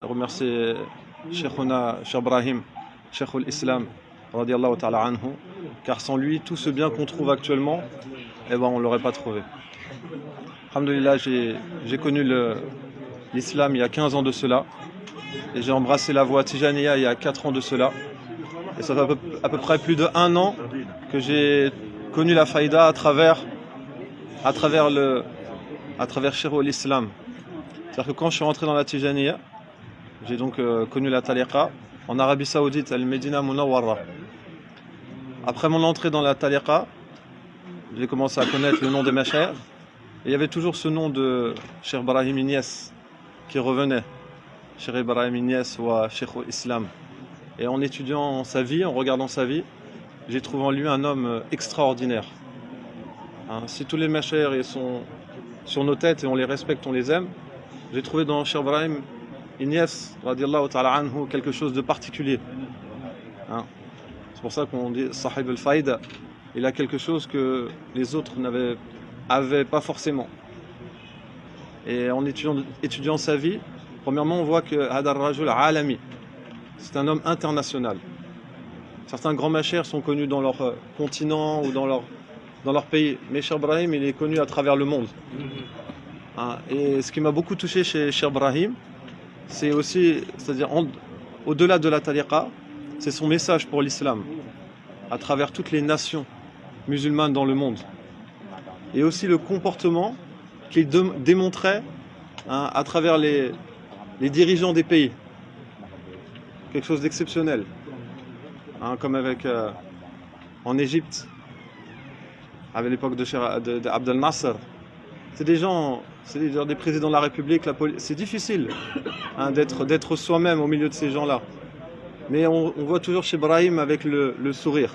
Remercier Sheikhuna Cheikh Ibrahim, Cheikh l'Islam, radiallahu ta'ala anhu, car sans lui, tout ce bien qu'on trouve actuellement, eh ben, on ne l'aurait pas trouvé. Alhamdulillah, j'ai connu l'islam il y a 15 ans de cela, et j'ai embrassé la voie Tijaniya il y a 4 ans de cela, et ça fait à peu près plus de 1 an que j'ai connu la faïda à travers Cheikh l'Islam. C'est-à-dire que quand je suis rentré dans la Tijaniya, j'ai donc connu la tariqa en Arabie Saoudite, Al-Medina Munawwara. Après mon entrée dans la tariqa, j'ai commencé à connaître le nom des mashayikh. Et il y avait toujours ce nom de Cheikh Ibrahim Inyes qui revenait. Cheikh Ibrahim Inyes ou Cheikh l'Islam. Et en étudiant sa vie, en regardant sa vie, j'ai trouvé en lui un homme extraordinaire. Si tous les mashayikh sont sur nos têtes et on les respecte, on les aime, j'ai trouvé dans Cheikh Ibrahim Inyes, radiallahu ta'ala anhu, quelque chose de particulier. C'est pour ça qu'on dit Sahib al-Faïda, il a quelque chose que les autres n'avaient pas forcément. Et en étudiant sa vie, premièrement on voit que Hadar Rajul Alami, c'est un homme international. Certains grands mashayikh sont connus dans leur continent ou dans leur pays, mais Cheikh Ibrahim il est connu à travers le monde. Et ce qui m'a beaucoup touché chez Cheikh Ibrahim, c'est aussi, c'est-à-dire au-delà de la tariqa, c'est son message pour l'islam, à travers toutes les nations musulmanes dans le monde. Et aussi le comportement qu'il démontrait à travers les dirigeants des pays. Quelque chose d'exceptionnel. Comme en Égypte, à l'époque de Abdel Nasser. C'est des présidents de la République, c'est difficile d'être soi-même au milieu de ces gens-là. Mais on voit toujours chez Ibrahim avec le sourire.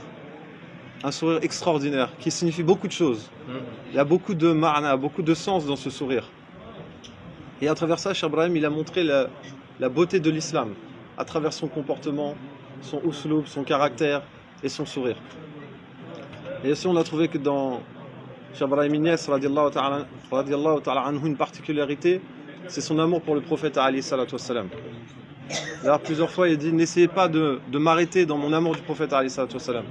Un sourire extraordinaire qui signifie beaucoup de choses. Il y a beaucoup de ma'na, beaucoup de sens dans ce sourire. Et à travers ça, Cheikh Ibrahim il a montré la beauté de l'islam, à travers son comportement, son usloub, son caractère et son sourire. Et aussi on a trouvé que dans Cheikh Ibrahim Inyes, radiallahu ta'ala anhu, une particularité, c'est son amour pour le prophète alayhi salatu wassalam. D'ailleurs, plusieurs fois, il dit, n'essayez pas de m'arrêter dans mon amour du prophète alayhi salatu wassalam.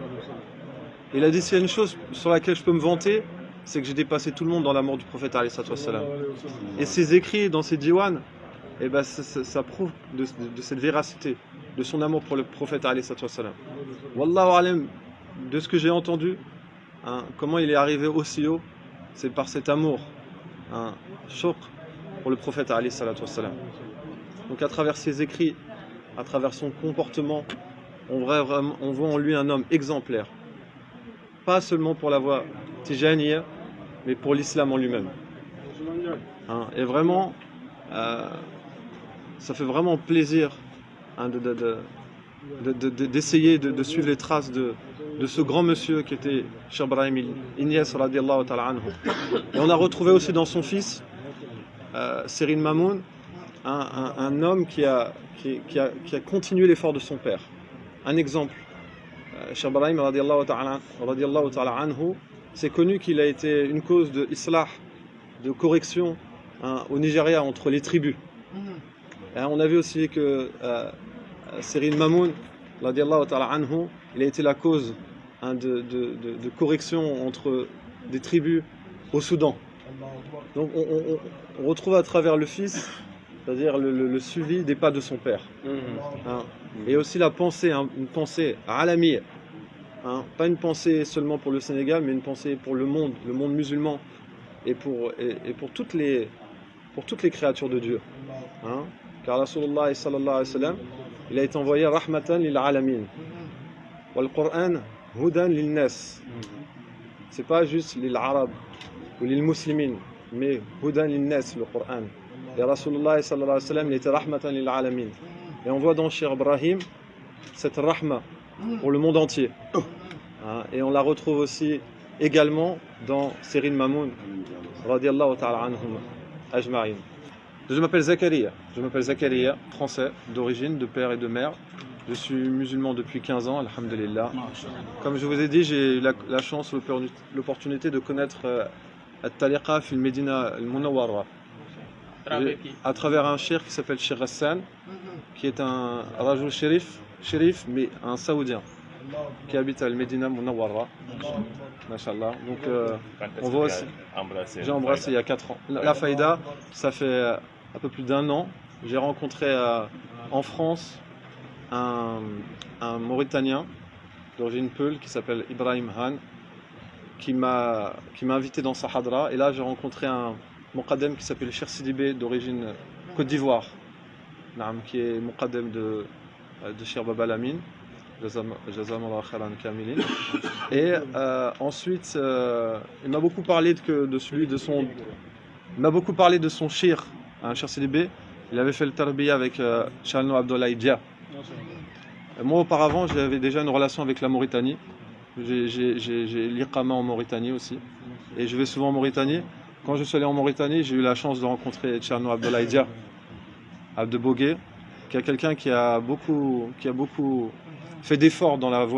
Il a dit, s'il y a une chose sur laquelle je peux me vanter, c'est que j'ai dépassé tout le monde dans l'amour du prophète alayhi salatu wassalam. Et ses écrits dans ses diwan, eh ben, ça prouve de cette véracité, de son amour pour le prophète alayhi salatu wassalam. Wallahu alam, de ce que j'ai entendu, comment il est arrivé aussi haut, c'est par cet amour, shukr pour le prophète alayhi salatu wassalam. Donc à travers ses écrits, à travers son comportement, on voit en lui un homme exemplaire. Pas seulement pour la voie tijaniya, mais pour l'islam en lui-même. Et vraiment, ça fait vraiment plaisir d'essayer de suivre les traces de ce grand monsieur qui était Cheikh Ibrahim Inyes radiallahu ta'ala anhu. Et on a retrouvé aussi dans son fils, Serin Mamoun, un homme qui a continué l'effort de son père. Un exemple, Cheikh Ibrahim radiallahu ta'ala anhu, c'est connu qu'il a été une cause de islah, de correction au Nigeria entre les tribus. Et on a vu aussi que Serin Mamoun radiallahu ta'ala anhu, il a été la cause de correction entre des tribus au Soudan. Donc on retrouve à travers le fils, c'est-à-dire le suivi des pas de son père. Et aussi la pensée, une pensée alamiya. Pas une pensée seulement pour le Sénégal, mais une pensée pour le monde musulman et pour toutes les créatures de Dieu. Car Rasulullah sallallahu alayhi wa sallam, il a été envoyé rahmatan lil alamin. Wal Qur'an hudan lil nas. C'est pas juste lil arab ou lil muslimin, mais hudan lil nas le Qur'an. Et Rasulullah sallallahu alayhi wa sallam, il était rahmatan lil alamin. Et on voit dans Cheikh Ibrahim cette rahma pour le monde entier. Et on la retrouve aussi également dans Serin Mamoun radiallahu ta'ala anhum ajma'in. Je m'appelle Zakaria, français d'origine, de père et de mère. Je suis musulman depuis 15 ans, alhamdulillah. Comme je vous ai dit, j'ai eu la chance, l'opportunité de connaître At-Tariqa fil Medina al-Munawwara. Travers qui? À travers un cheikh qui s'appelle Cheikh Hassan, qui est un Rajoul shérif, mais un Saoudien, qui habite à Al-Medina Munawwara. Mashallah. Donc, on voit aussi. J'ai embrassé il y a 4 ans. La Faïda, ça fait un peu plus d'1 an. J'ai rencontré en France un Mauritanien d'origine Peul qui s'appelle Ibrahim Han, qui m'a invité dans sa hadra. Et là, j'ai rencontré un Muqaddem qui s'appelle Cheikh Sidibé d'origine Côte d'Ivoire, qui est Muqaddem de Cheikh Baba Lamine. Jazakallah khairan kamilin. Et ensuite, il m'a beaucoup parlé il m'a beaucoup parlé de son shir, Cheikh Sidibé. Il avait fait le tarbiya avec Chalno Abdoulaye Dia. Moi, auparavant, j'avais déjà une relation avec la Mauritanie. J'ai l'iqama en Mauritanie aussi. Et je vais souvent en Mauritanie. Quand je suis allé en Mauritanie, j'ai eu la chance de rencontrer Chalno Abdoulaye Dia, Abde Bogué, qui est quelqu'un qui a beaucoup fait d'efforts dans la voie